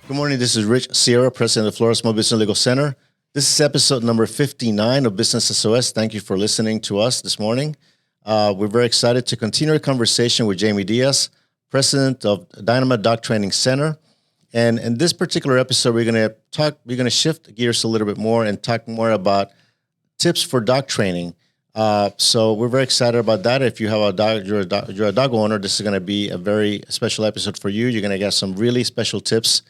Good morning. This is Rich Sierra, President of Florida Small Business Legal Center. This is episode number 59 of Business SOS. Thank you for listening to us this morning. We're very excited to continue our conversation with Jamie Diaz, President of Dynamite Dog Training Center. And in this particular episode, we're going to shift gears a little bit more and talk more about tips for dog training. So we're very excited about that. If you have a dog, you're a dog owner, this is going to be a very special episode for you. You're going to get some really special tips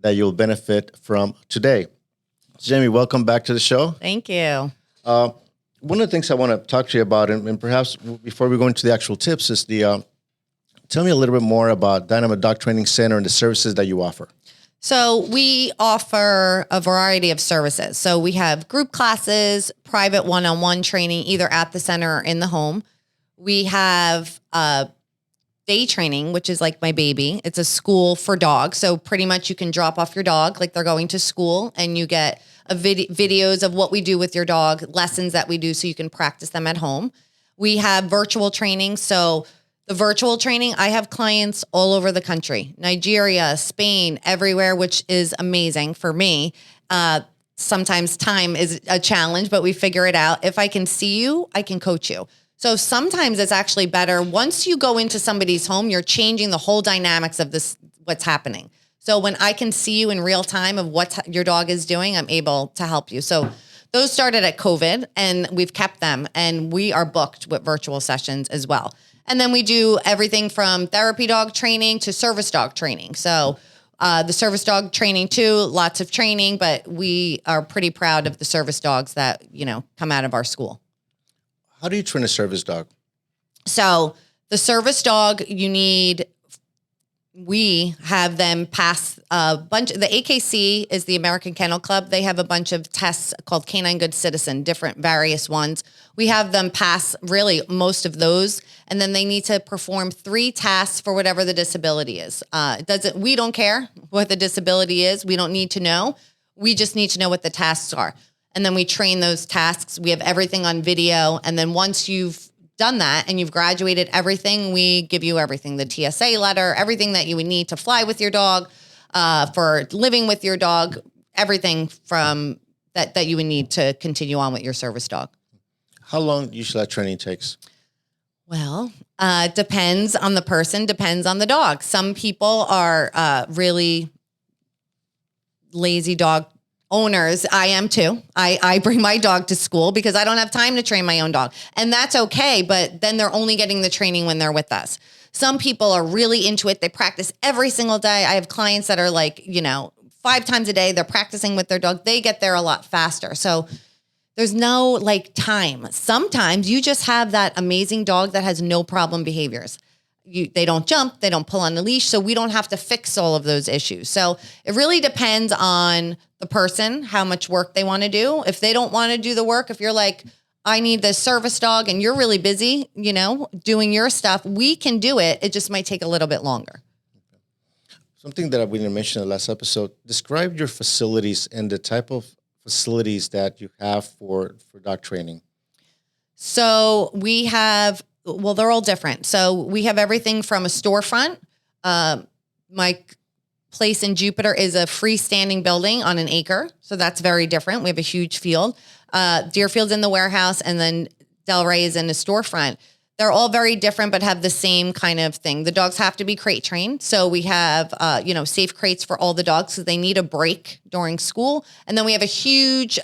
that you'll benefit from today. Jamie, welcome back to the show. Thank you. One of the things I want to talk to you about, and perhaps before we go into the actual tips, is tell me a little bit more about Dynamite Dog Training Center and the services that you offer. So we offer a variety of services. So we have group classes, private one-on-one training, either at the center or in the home. We have day training, which is like my baby. It's a school for dogs. So pretty much you can drop off your dog like they're going to school, and you get videos of what we do with your dog, lessons that we do so you can practice them at home. We have virtual training. So the virtual training, I have clients all over the country, Nigeria, Spain, everywhere, which is amazing for me. Sometimes time is a challenge, but we figure it out. If I can see you, I can coach you. So sometimes it's actually better. Once you go into somebody's home, you're changing the whole dynamics of what's happening. So when I can see you in real time of what your dog is doing, I'm able to help you. So those started at COVID, and we've kept them, and we are booked with virtual sessions as well. And then we do everything from therapy dog training to service dog training. So the service dog training too, lots of training, but we are pretty proud of the service dogs that, come out of our school. How do you train a service dog? So the service dog, we have them pass a bunch. The AKC is the American Kennel Club. They have a bunch of tests called Canine Good Citizen, different various ones. We have them pass really most of those, and then they need to perform 3 tasks for whatever the disability is. We don't care what the disability is. We don't need to know. We just need to know what the tasks are. And then we train those tasks. We have everything on video. And then once you've done that and you've graduated everything, we give you everything, the TSA letter, everything that you would need to fly with your dog, for living with your dog, everything from that you would need to continue on with your service dog. How long usually that training takes? Well, depends on the person, depends on the dog. Some people are really lazy dog owners. I am too. I bring my dog to school because I don't have time to train my own dog. And that's okay. But then they're only getting the training when they're with us. Some people are really into it. They practice every single day. I have clients that are 5 times a day. They're practicing with their dog. They get there a lot faster. So there's no time. Sometimes you just have that amazing dog that has no problem behaviors. They don't jump, they don't pull on the leash, so we don't have to fix all of those issues. So it really depends on the person, how much work they want to do. If they don't want to do the work, if you're like, I need this service dog and you're really busy, doing your stuff, we can do it. It just might take a little bit longer. Something that we didn't mention in the last episode, describe your facilities and the type of facilities that you have for dog training. So we have, they're all different. So we have everything from a storefront. My place in Jupiter is a freestanding building on an acre. So that's very different. We have a huge field. Deerfield's in the warehouse, and then Delray is in the storefront. They're all very different, but have the same kind of thing. The dogs have to be crate trained. So we have, safe crates for all the dogs because they need a break during school. And then we have a huge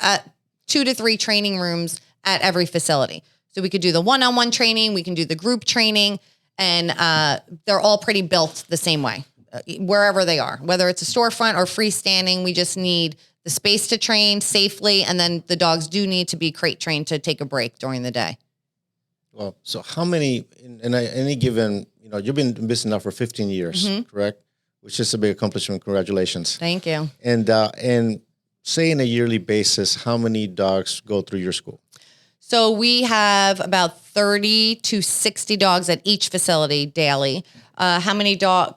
2 to 3 training rooms at every facility. So we could do the one-on-one training, we can do the group training, and they're all pretty built the same way, wherever they are. Whether it's a storefront or freestanding, we just need the space to train safely, and then the dogs do need to be crate trained to take a break during the day. Well, so how many, in any given, you've been in business now for 15 years, correct? Which is a big accomplishment. Congratulations. Thank you. And say in a yearly basis, how many dogs go through your school? So we have about 30 to 60 dogs at each facility daily. How many dogs?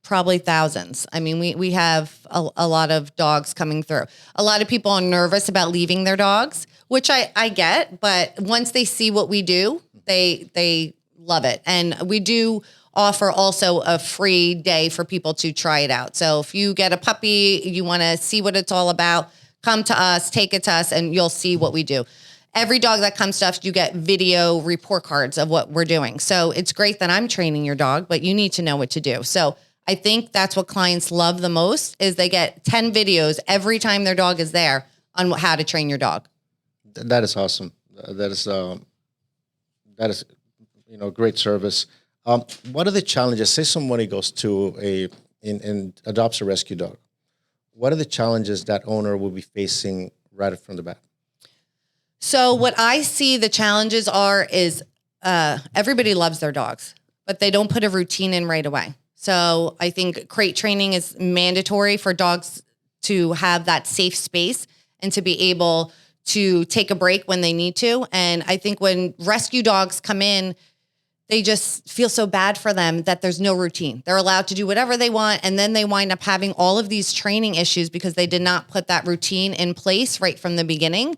Probably thousands. I mean, we have a lot of dogs coming through. A lot of people are nervous about leaving their dogs, which I get, but once they see what we do, they love it. And we do offer also a free day for people to try it out. So if you get a puppy, you want to see what it's all about, come to us, take it to us, and you'll see what we do. Every dog that comes to us, you get video report cards of what we're doing. So it's great that I'm training your dog, but you need to know what to do. So I think that's what clients love the most is they get 10 videos every time their dog is there on how to train your dog. That is awesome. That is great service. What are the challenges? Say somebody goes to and adopts a rescue dog. What are the challenges that owner will be facing right from the bat? So what I see the challenges are is everybody loves their dogs, but they don't put a routine in right away. So I think crate training is mandatory for dogs to have that safe space and to be able to take a break when they need to. And I think when rescue dogs come in, they just feel so bad for them that there's no routine. They're allowed to do whatever they want. And then they wind up having all of these training issues because they did not put that routine in place right from the beginning.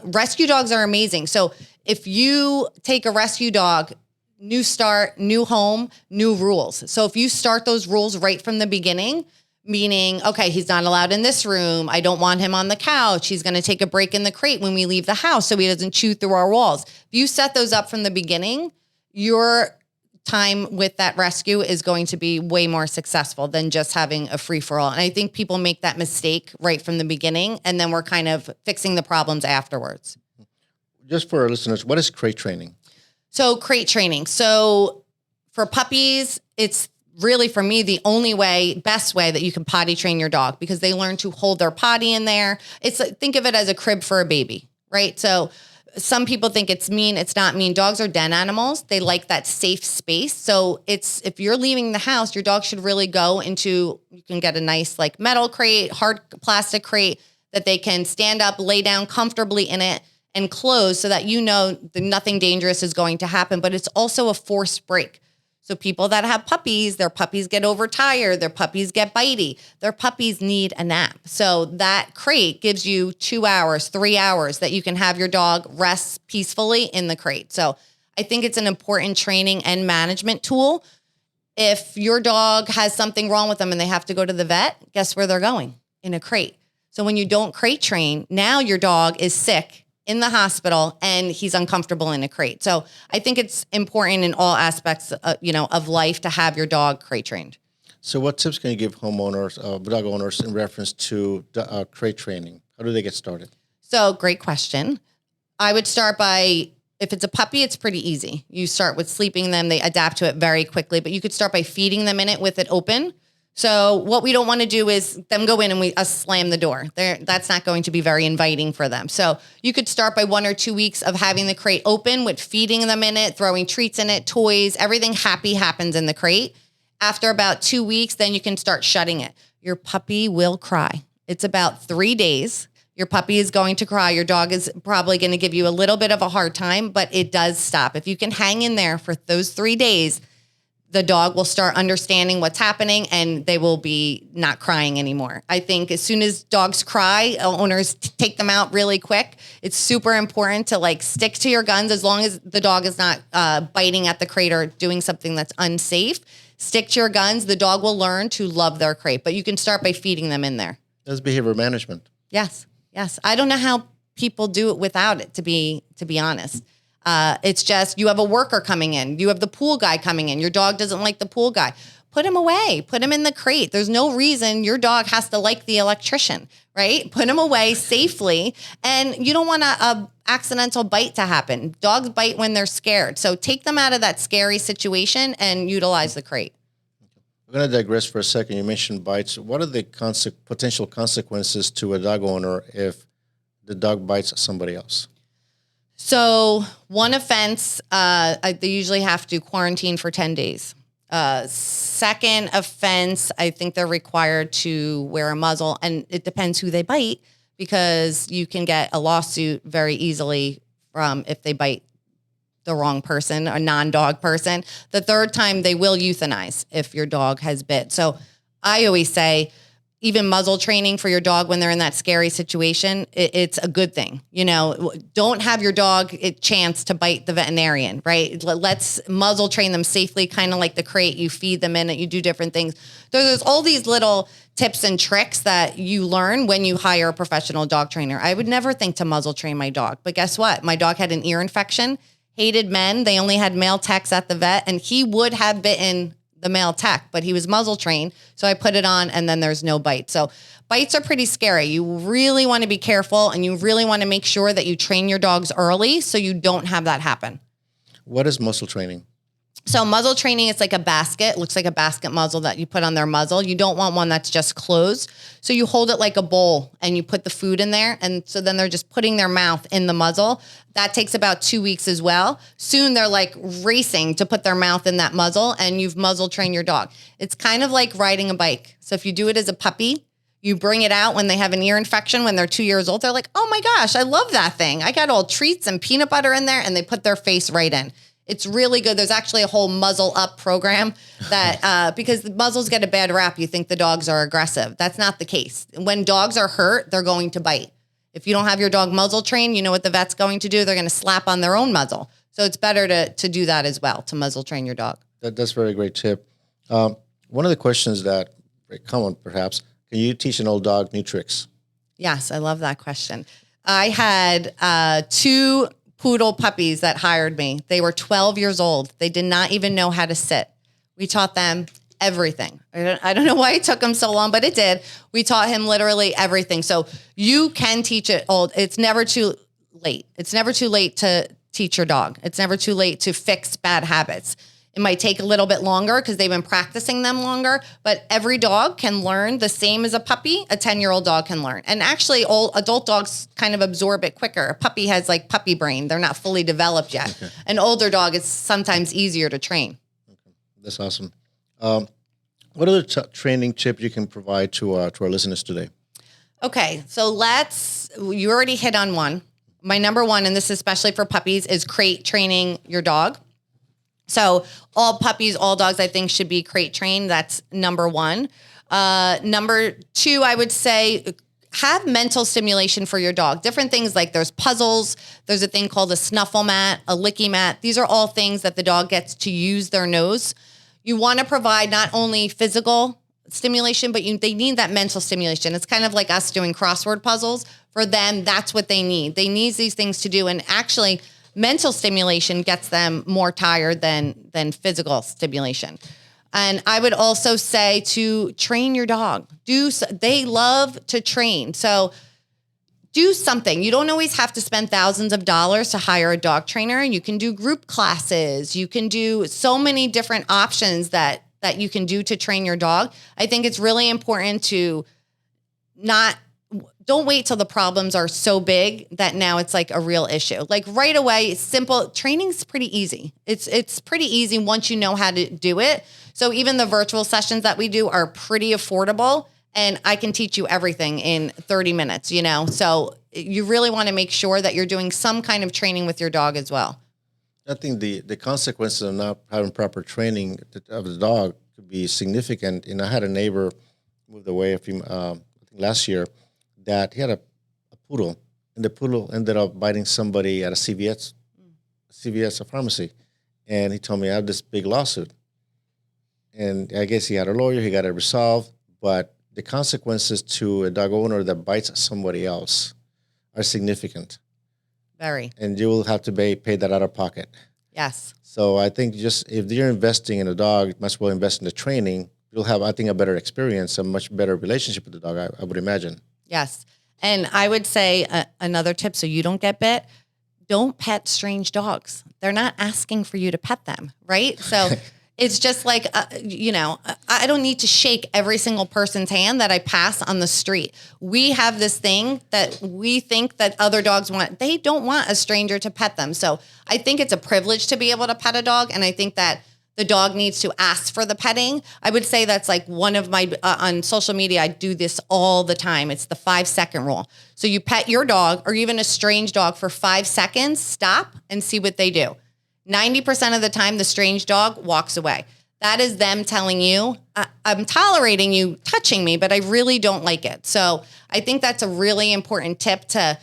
Rescue dogs are amazing. So if you take a rescue dog, new start, new home, new rules. So if you start those rules right from the beginning, meaning, okay, he's not allowed in this room. I don't want him on the couch. He's going to take a break in the crate when we leave the house so he doesn't chew through our walls. If you set those up from the beginning, your time with that rescue is going to be way more successful than just having a free-for-all. And I think people make that mistake right from the beginning, and then we're kind of fixing the problems afterwards. Just for our listeners, what is crate training? So crate training. So for puppies, it's really, for me, the only way, best way that you can potty train your dog because they learn to hold their potty in there. Think of it as a crib for a baby, right? So some people think it's mean. It's not mean. Dogs are den animals. They like that safe space. So if you're leaving the house, your dog should really go into, you can get a nice like metal crate, hard plastic crate that they can stand up, lay down comfortably in it and close so that you know that nothing dangerous is going to happen. But it's also a forced break. So people that have puppies, their puppies get overtired, their puppies get bitey, their puppies need a nap. So that crate gives you 2 hours, 3 hours that you can have your dog rest peacefully in the crate. So I think it's an important training and management tool. If your dog has something wrong with them and they have to go to the vet, guess where they're going? In a crate. So when you don't crate train, now your dog is sick in the hospital and he's uncomfortable in a crate. So I think it's important in all aspects, of life to have your dog crate trained. So what tips can you give homeowners, dog owners in reference to crate training? How do they get started? So great question. I would start by, if it's a puppy, it's pretty easy. You start with sleeping them. They adapt to it very quickly, but you could start by feeding them in it with it open. So what we don't want to do is them go in and we slam the door. That's not going to be very inviting for them. So you could start by 1 or 2 weeks of having the crate open with feeding them in it, throwing treats in it, toys, everything happy happens in the crate. After about 2 weeks, then you can start shutting it. Your puppy will cry. It's about 3 days. Your puppy is going to cry. Your dog is probably going to give you a little bit of a hard time, but it does stop. If you can hang in there for those 3 days, the dog will start understanding what's happening and they will be not crying anymore. I think as soon as dogs cry, owners take them out really quick. It's super important to stick to your guns as long as the dog is not biting at the crate or doing something that's unsafe. Stick to your guns. The dog will learn to love their crate, but you can start by feeding them in there. That's behavior management. Yes. I don't know how people do it without it, to be honest. It's just, you have a worker coming in. You have the pool guy coming in. Your dog doesn't like the pool guy. Put him away. Put him in the crate. There's no reason your dog has to like the electrician, right? Put him away safely. And you don't want a accidental bite to happen. Dogs bite when they're scared. So take them out of that scary situation and utilize the crate. We're going to digress for a second. You mentioned bites. What are the potential consequences to a dog owner if the dog bites somebody else? So one offense, they usually have to quarantine for 10 days. Second offense, I think they're required to wear a muzzle, and it depends who they bite because you can get a lawsuit very easily from if they bite the wrong person, a non-dog person. The third time they will euthanize if your dog has bit. So I always say, even muzzle training for your dog when they're in that scary situation, it's a good thing. Don't have your dog a chance to bite the veterinarian, right? Let's muzzle train them safely, kind of like the crate you feed them in it. You do different things. There's all these little tips and tricks that you learn when you hire a professional dog trainer. I would never think to muzzle train my dog, but guess what? My dog had an ear infection, hated men. They only had male techs at the vet, and he would have bitten the male tech, but he was muzzle trained. So I put it on and then there's no bite. So bites are pretty scary. You really want to be careful, and you really want to make sure that you train your dogs early so you don't have that happen. What is muzzle training? So muzzle training, it's like a basket. It looks like a basket muzzle that you put on their muzzle. You don't want one that's just closed. So you hold it like a bowl and you put the food in there. And so then they're just putting their mouth in the muzzle. That takes about 2 weeks as well. Soon they're like racing to put their mouth in that muzzle, and you've muzzle trained your dog. It's kind of like riding a bike. So if you do it as a puppy, you bring it out when they have an ear infection, when they're 2 years old, they're like, oh my gosh, I love that thing. I got all treats and peanut butter in there, and they put their face right in. It's really good. There's actually a whole muzzle up program that, because the muzzles get a bad rap, you think the dogs are aggressive. That's not the case. When dogs are hurt, they're going to bite. If you don't have your dog muzzle trained, you know what the vet's going to do? They're going to slap on their own muzzle. So it's better to do that as well, to muzzle train your dog. That's a very great tip. One of the questions that very common, perhaps, can you teach an old dog new tricks? Yes, I love that question. I had 2 poodle puppies that hired me. They were 12 years old. They did not even know how to sit. We taught them everything. I don't know why it took them so long, but it did. We taught him literally everything. So you can teach it old. It's never too late. It's never too late to teach your dog. It's never too late to fix bad habits. It might take a little bit longer because they've been practicing them longer, but every dog can learn the same as a puppy. A 10-year-old dog can learn. And actually, all adult dogs kind of absorb it quicker. A puppy has like puppy brain. They're not fully developed yet. Okay. An older dog is sometimes easier to train. Okay. That's awesome. What other training tips you can provide to our listeners today? Okay, so you already hit on one. My number one, and this is especially for puppies, is crate training your dog. So all puppies, all dogs, I think, should be crate trained. That's number one. Number two, I would say have mental stimulation for your dog. Different things like there's puzzles. There's a thing called a snuffle mat, a licky mat. These are all things that the dog gets to use their nose. You want to provide not only physical stimulation, but they need that mental stimulation. It's kind of like us doing crossword puzzles. For them, that's what they need. They need these things to do. And actually, mental stimulation gets them more tired than physical stimulation. And I would also say to train your dog. They love to train. So do something. You don't always have to spend thousands of dollars to hire a dog trainer. You can do group classes. You can do so many different options that you can do to train your dog. I think it's really important to don't wait till the problems are so big that now it's like a real issue. Like right away, simple training's pretty easy. It's pretty easy once you know how to do it. So even the virtual sessions that we do are pretty affordable, and I can teach you everything in 30 minutes, So you really want to make sure that you're doing some kind of training with your dog as well. I think the consequences of not having proper training of the dog could be significant. And I had a neighbor moved away I think last year, that he had a poodle, and the poodle ended up biting somebody at a CVS, a pharmacy. And he told me, I have this big lawsuit. And I guess he had a lawyer, he got it resolved, but the consequences to a dog owner that bites somebody else are significant. Very. And you will have to pay that out of pocket. Yes. So I think just if you're investing in a dog, you must well invest in the training. You'll have, I think, a better experience, a much better relationship with the dog, I would imagine. Yes. And I would say another tip, so you don't get bit, don't pet strange dogs. They're not asking for you to pet them, right? So it's just like, I don't need to shake every single person's hand that I pass on the street. We have this thing that we think that other dogs want. They don't want a stranger to pet them. So I think it's a privilege to be able to pet a dog. And I think that the dog needs to ask for the petting. I would say that's like one of my, on social media, I do this all the time. It's the 5-second rule. So you pet your dog or even a strange dog for 5 seconds, stop and see what they do. 90% of the time, the strange dog walks away. That is them telling you, I'm tolerating you touching me, but I really don't like it. So I think that's a really important tip to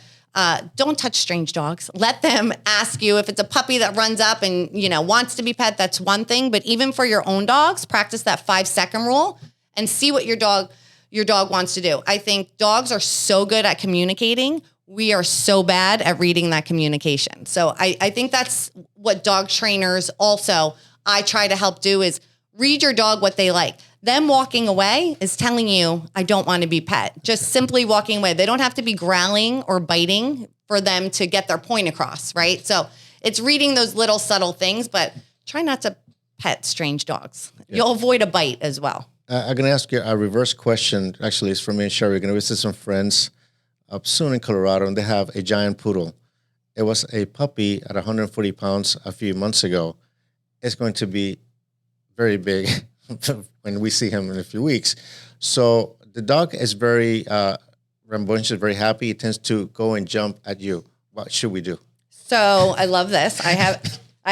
don't touch strange dogs. Let them ask you. If it's a puppy that runs up and, wants to be pet, that's one thing. But even for your own dogs, practice that 5-second rule and see what your dog wants to do. I think dogs are so good at communicating. We are so bad at reading that communication. So I think that's what dog trainers also, I try to help do, is read your dog what they like. Them walking away is telling you, I don't want to be pet. Just simply walking away. They don't have to be growling or biting for them to get their point across, right? So it's reading those little subtle things, but try not to pet strange dogs. Yeah. You'll avoid a bite as well. I'm going to ask you a reverse question. Actually, it's from me and Sherry. We're going to visit some friends up soon in Colorado, and they have a giant poodle. It was a puppy at 140 pounds a few months ago. It's going to be very big when we see him in a few weeks. So the dog is very rambunctious, very happy. He tends to go and jump at you. What should we do? So I love this. I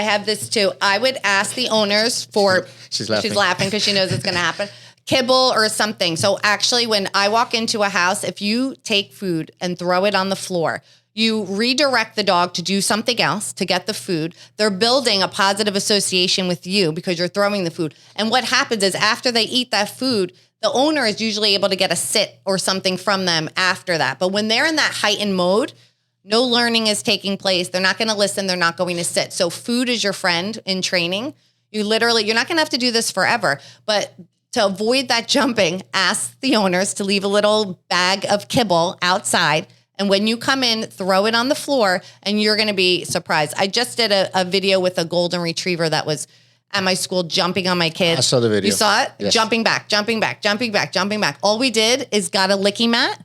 have this too. I would ask the owners for, she's laughing because she knows it's going to happen, kibble or something. So actually when I walk into a house, if you take food and throw it on the floor, you redirect the dog to do something else to get the food. They're building a positive association with you because you're throwing the food. And what happens is after they eat that food, the owner is usually able to get a sit or something from them after that. But when they're in that heightened mode, no learning is taking place. They're not going to listen. They're not going to sit. So food is your friend in training. You're not going to have to do this forever, but to avoid that jumping, ask the owners to leave a little bag of kibble outside. And when you come in, throw it on the floor and you're going to be surprised. I just did a video with a golden retriever that was at my school jumping on my kids. I saw the video. You saw it? Yes. Jumping back. All we did is got a licky mat,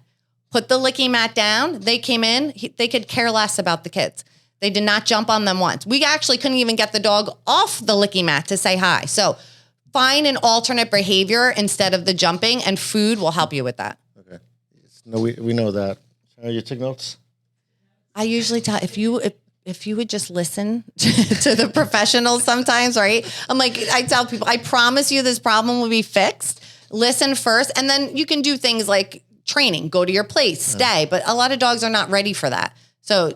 put the licky mat down. They came in. They could care less about the kids. They did not jump on them once. We actually couldn't even get the dog off the licky mat to say hi. So find an alternate behavior instead of the jumping, and food will help you with that. Okay. No, we know that. You took notes? I usually tell if you would just listen to the professionals sometimes, right? I tell people, I promise you this problem will be fixed. Listen first, and then you can do things like training, go to your place, stay. But a lot of dogs are not ready for that. So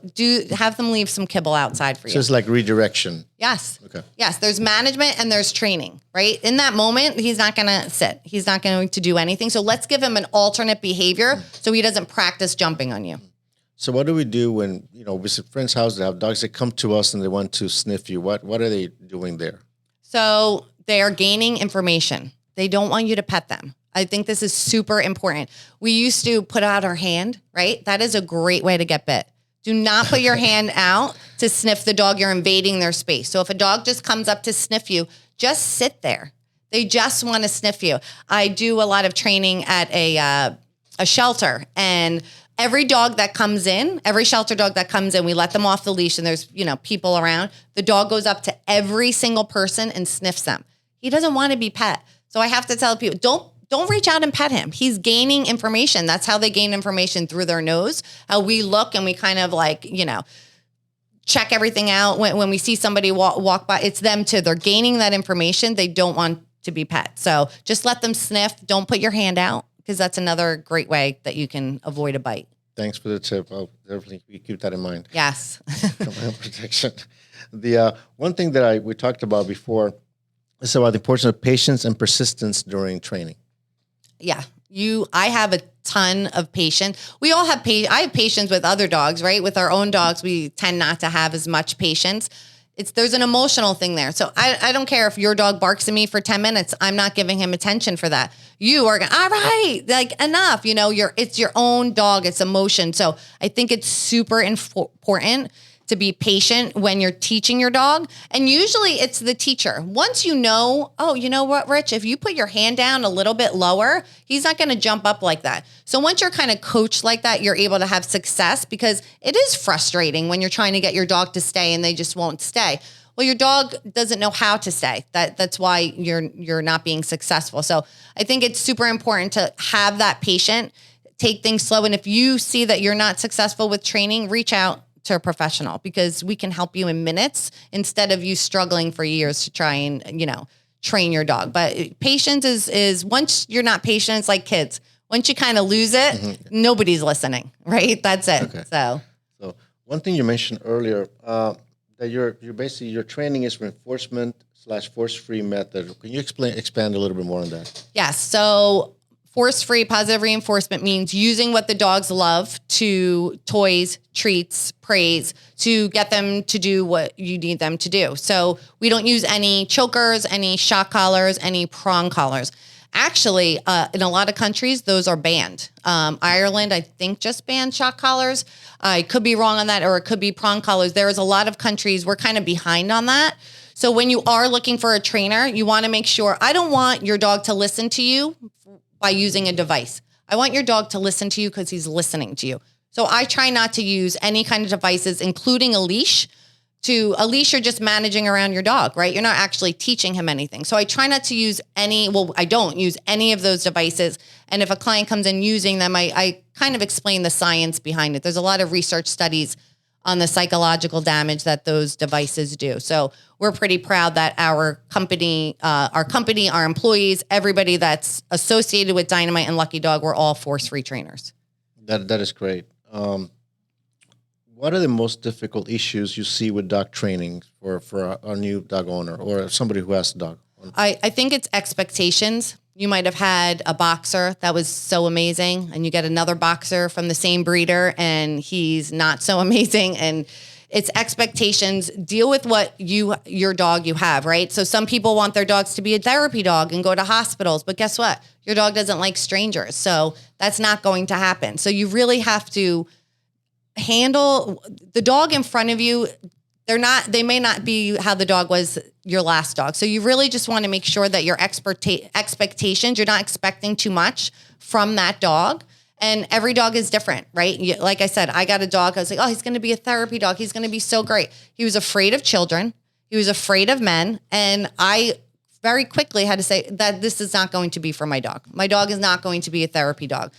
have them leave some kibble outside for you. So it's like redirection. Yes. Okay. Yes. There's management and there's training, right? In that moment, he's not going to sit. He's not going to do anything. So let's give him an alternate behavior so he doesn't practice jumping on you. So what do we do when, visit friends' houses, they have dogs that come to us and they want to sniff you? What are they doing there? So they are gaining information. They don't want you to pet them. I think this is super important. We used to put out our hand, right? That is a great way to get bit. Do not put your hand out to sniff the dog. You're invading their space. So if a dog just comes up to sniff you, just sit there. They just want to sniff you. I do a lot of training at a shelter, and every dog that comes in, every shelter dog that comes in, we let them off the leash and there's, people around. The dog goes up to every single person and sniffs them. He doesn't want to be pet. So I have to tell people, don't reach out and pet him. He's gaining information. That's how they gain information, through their nose. How we look and we kind of check everything out. When we see somebody walk by, it's them too. They're gaining that information. They don't want to be pet. So just let them sniff. Don't put your hand out, because that's another great way that you can avoid a bite. Thanks for the tip. I'll definitely keep that in mind. Yes. Protection. The one thing that we talked about before is about the importance of patience and persistence during training. Yeah. I have a ton of patience. We all have I have patience with other dogs, right? With our own dogs, we tend not to have as much patience. There's an emotional thing there. So I don't care if your dog barks at me for 10 minutes. I'm not giving him attention for that. You are going, all right, enough. It's your own dog. It's emotion. So I think it's super important to be patient when you're teaching your dog. And usually it's the teacher. Once you know what, Rich, if you put your hand down a little bit lower, he's not going to jump up like that. So once you're kind of coached like that, you're able to have success, because it is frustrating when you're trying to get your dog to stay and they just won't stay. Well, your dog doesn't know how to stay. That's why you're not being successful. So I think it's super important to have that patient, take things slow. And if you see that you're not successful with training, reach out to a professional, because we can help you in minutes instead of you struggling for years to try train your dog. But patience is once you're not patient, it's like kids. Once you kind of lose it, nobody's listening, right? That's it. Okay. So one thing you mentioned earlier, that you're basically your training is reinforcement/force-free method. Can you expand a little bit more on that? yes. So force-free positive reinforcement means using what the dogs love to toys, treats, praise to get them to do what you need them to do. So we don't use any chokers, any shock collars, any prong collars. Actually, in a lot of countries, those are banned. Ireland, I think, just banned shock collars. I could be wrong on that, or it could be prong collars. There's a lot of countries, we're kind of behind on that. So when you are looking for a trainer, you want to make sure, I don't want your dog to listen to you by using a device. I want your dog to listen to you because he's listening to you. So I try not to use any kind of devices, including a leash. A leash, you're just managing around your dog, right? You're not actually teaching him anything. So I try not to use I don't use any of those devices. And if a client comes in using them, I kind of explain the science behind it. There's a lot of research studies on the psychological damage that those devices do. So we're pretty proud that our company, our employees, everybody that's associated with Dynamite and Lucky Dog, we're all force-free trainers. That is great. What are the most difficult issues you see with dog training for a new dog owner or somebody who has a dog? I think it's expectations. You might have had a boxer that was so amazing, and you get another boxer from the same breeder, and he's not so amazing. And it's expectations. Deal with what your dog you have, right? So some people want their dogs to be a therapy dog and go to hospitals, but guess what? Your dog doesn't like strangers, so that's not going to happen. So you really have to handle the dog in front of you. They may not be how the dog was your last dog. So you really just want to make sure that your expectations, you're not expecting too much from that dog. And every dog is different, right? Like I said, I got a dog. I was like, oh, he's going to be a therapy dog. He's going to be so great. He was afraid of children. He was afraid of men. And I very quickly had to say that this is not going to be for my dog. My dog is not going to be a therapy dog.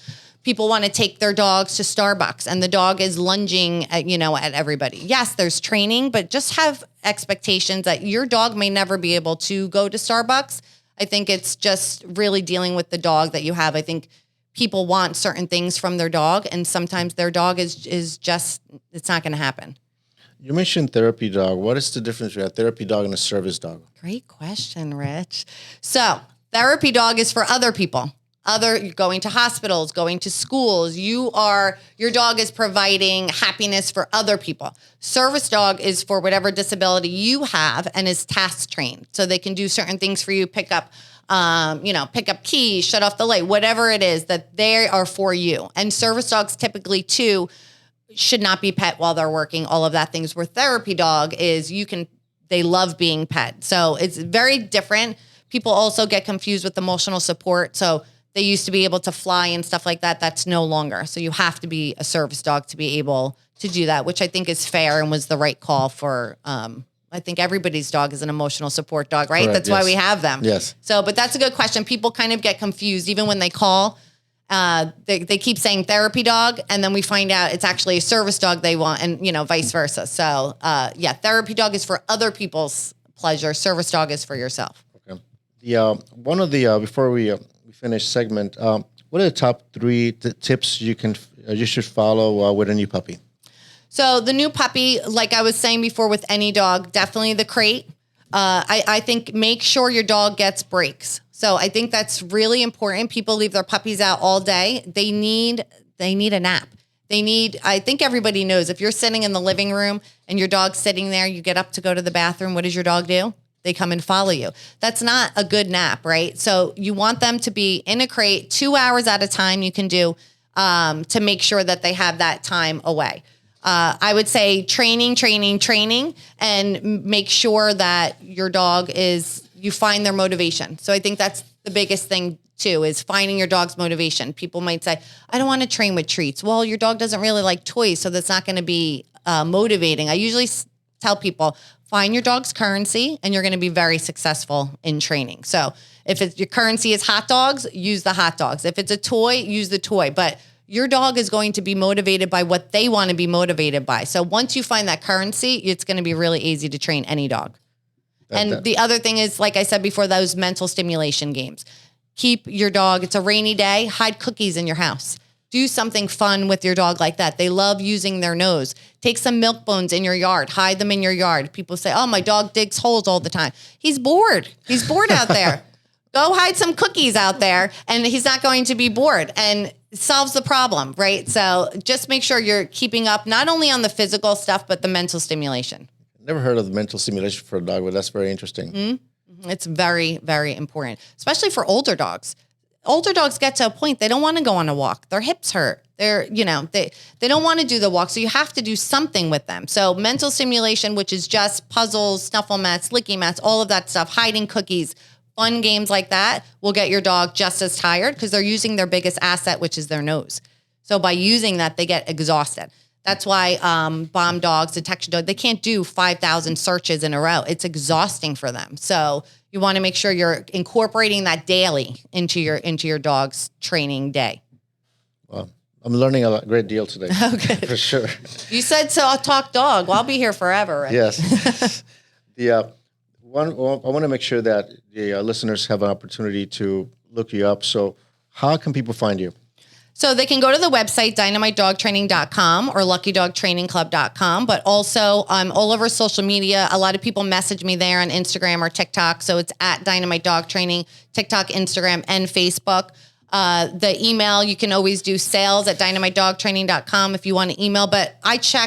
People want to take their dogs to Starbucks and the dog is lunging at everybody. Yes, there's training, but just have expectations that your dog may never be able to go to Starbucks. I think it's just really dealing with the dog that you have. I think people want certain things from their dog, and sometimes their dog is just, it's not going to happen. You mentioned therapy dog. What is the difference between a therapy dog and a service dog? Great question, Rich. So therapy dog is for other people. Going to hospitals, going to schools. Your dog is providing happiness for other people. Service dog is for whatever disability you have and is task trained. So they can do certain things for you, pick up keys, shut off the light, whatever it is that they are for you. And service dogs typically too should not be pet while they're working, all of that things. Where therapy dog is, they love being pet. So it's very different. People also get confused with emotional support. So they used to be able to fly and stuff like that. That's no longer. So you have to be a service dog to be able to do that, which I think is fair and was the right call for, I think everybody's dog is an emotional support dog, right? Correct, That's why we have them. Yes. So, but that's a good question. People kind of get confused even when they call. They keep saying therapy dog, and then we find out it's actually a service dog they want, and vice versa. So, therapy dog is for other people's pleasure. Service dog is for yourself. Okay. Before we finish segment, what are the top three tips you should follow with a new puppy? So the new puppy, like I was saying before, with any dog, definitely the crate. I think make sure your dog gets breaks. So I think that's really important. People leave their puppies out all day. They need a nap. I think everybody knows, if you're sitting in the living room and your dog's sitting there, you get up to go to the bathroom. What does your dog do? They come and follow you. That's not a good nap, right? So you want them to be in a crate 2 hours at a time. You can do to make sure that they have that time away. I would say training, and make sure that your dog you find their motivation. So I think that's the biggest thing too, is finding your dog's motivation. People might say, I don't want to train with treats. Well, your dog doesn't really like toys, so that's not going to be motivating. I usually tell people, find your dog's currency and you're going to be very successful in training. So if your currency is hot dogs, use the hot dogs. If it's a toy, use the toy. But your dog is going to be motivated by what they want to be motivated by. So once you find that currency, it's going to be really easy to train any dog. And the other thing is, like I said before, those mental stimulation games. Keep your dog, it's a rainy day, hide cookies in your house. Do something fun with your dog like that. They love using their nose. Take some milk bones in your yard. Hide them in your yard. People say, oh, my dog digs holes all the time. He's bored. He's bored out there. Go hide some cookies out there, and he's not going to be bored. And it solves the problem, right? So just make sure you're keeping up, not only on the physical stuff, but the mental stimulation. Never heard of the mental stimulation for a dog, but that's very interesting. Mm-hmm. It's very, very important, especially for older dogs. Older dogs get to a point, they don't want to go on a walk. Their hips hurt. They don't want to do the walk. So you have to do something with them. So mental stimulation, which is just puzzles, snuffle mats, licky mats, all of that stuff, hiding cookies, fun games like that will get your dog just as tired because they're using their biggest asset, which is their nose. So by using that, they get exhausted. That's why bomb dogs, detection dogs, they can't do 5,000 searches in a row. It's exhausting for them. So you want to make sure you're incorporating that daily into your dog's training day. Well, I'm learning a great deal today. Okay. For sure. You said so. I'll talk dog. Well, I'll be here forever. Right? Yes. I want to make sure that the listeners have an opportunity to look you up. So how can people find you? So they can go to the website, dynamitedogtraining.com or luckydogtrainingclub.com, but also I'm all over social media. A lot of people message me there on Instagram or TikTok. So it's at Dynamite Dog Training, TikTok, Instagram, and Facebook. The email, you can always do sales at dynamitedogtraining.com if you want to email, but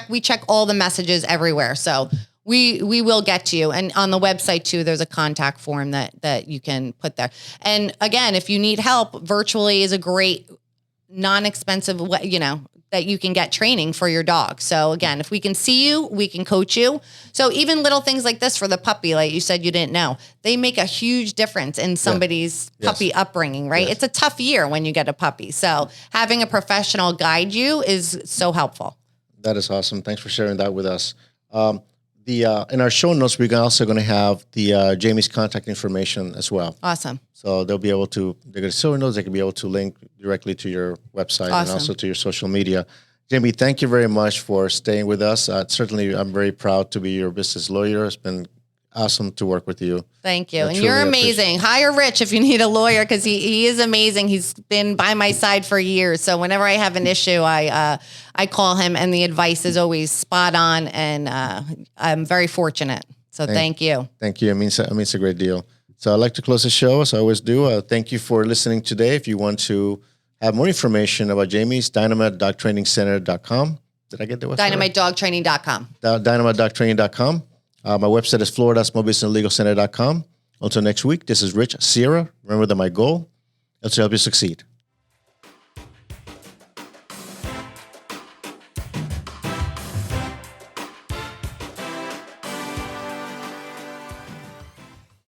we check all the messages everywhere. So we will get to you. And on the website too, there's a contact form that you can put there. And again, if you need help, virtually is a great non-expensive way, that you can get training for your dog. So again, if we can see you, we can coach you. So even little things like this for the puppy, like you said, you didn't know, they make a huge difference in somebody's puppy upbringing, right? Yes. It's a tough year when you get a puppy. So having a professional guide you is so helpful. That is awesome. Thanks for sharing that with us. In our show notes, we're also going to have the Jamie's contact information as well. Awesome. So they're going to show notes. They can be able to link directly to your website and also to your social media. Jamie, thank you very much for staying with us. Certainly, I'm very proud to be your business lawyer. It's been awesome to work with you. Thank you. And you're amazing. Hire Rich if you need a lawyer because he is amazing. He's been by my side for years. So whenever I have an issue, I call him and the advice is always spot on. And I'm very fortunate. So thank you. Thank you. It means a great deal. So I'd like to close the show as I always do. Thank you for listening today. If you want to have more information about Jamie's, dynamitedogtrainingcenter.com. Did I get the website? Dynamitedogtraining.com. Dynamitedogtraining.com. My website is florida.smallbusinesslegalcenter.com. Until next week, this is Rich Sierra. Remember that my goal is to help you succeed.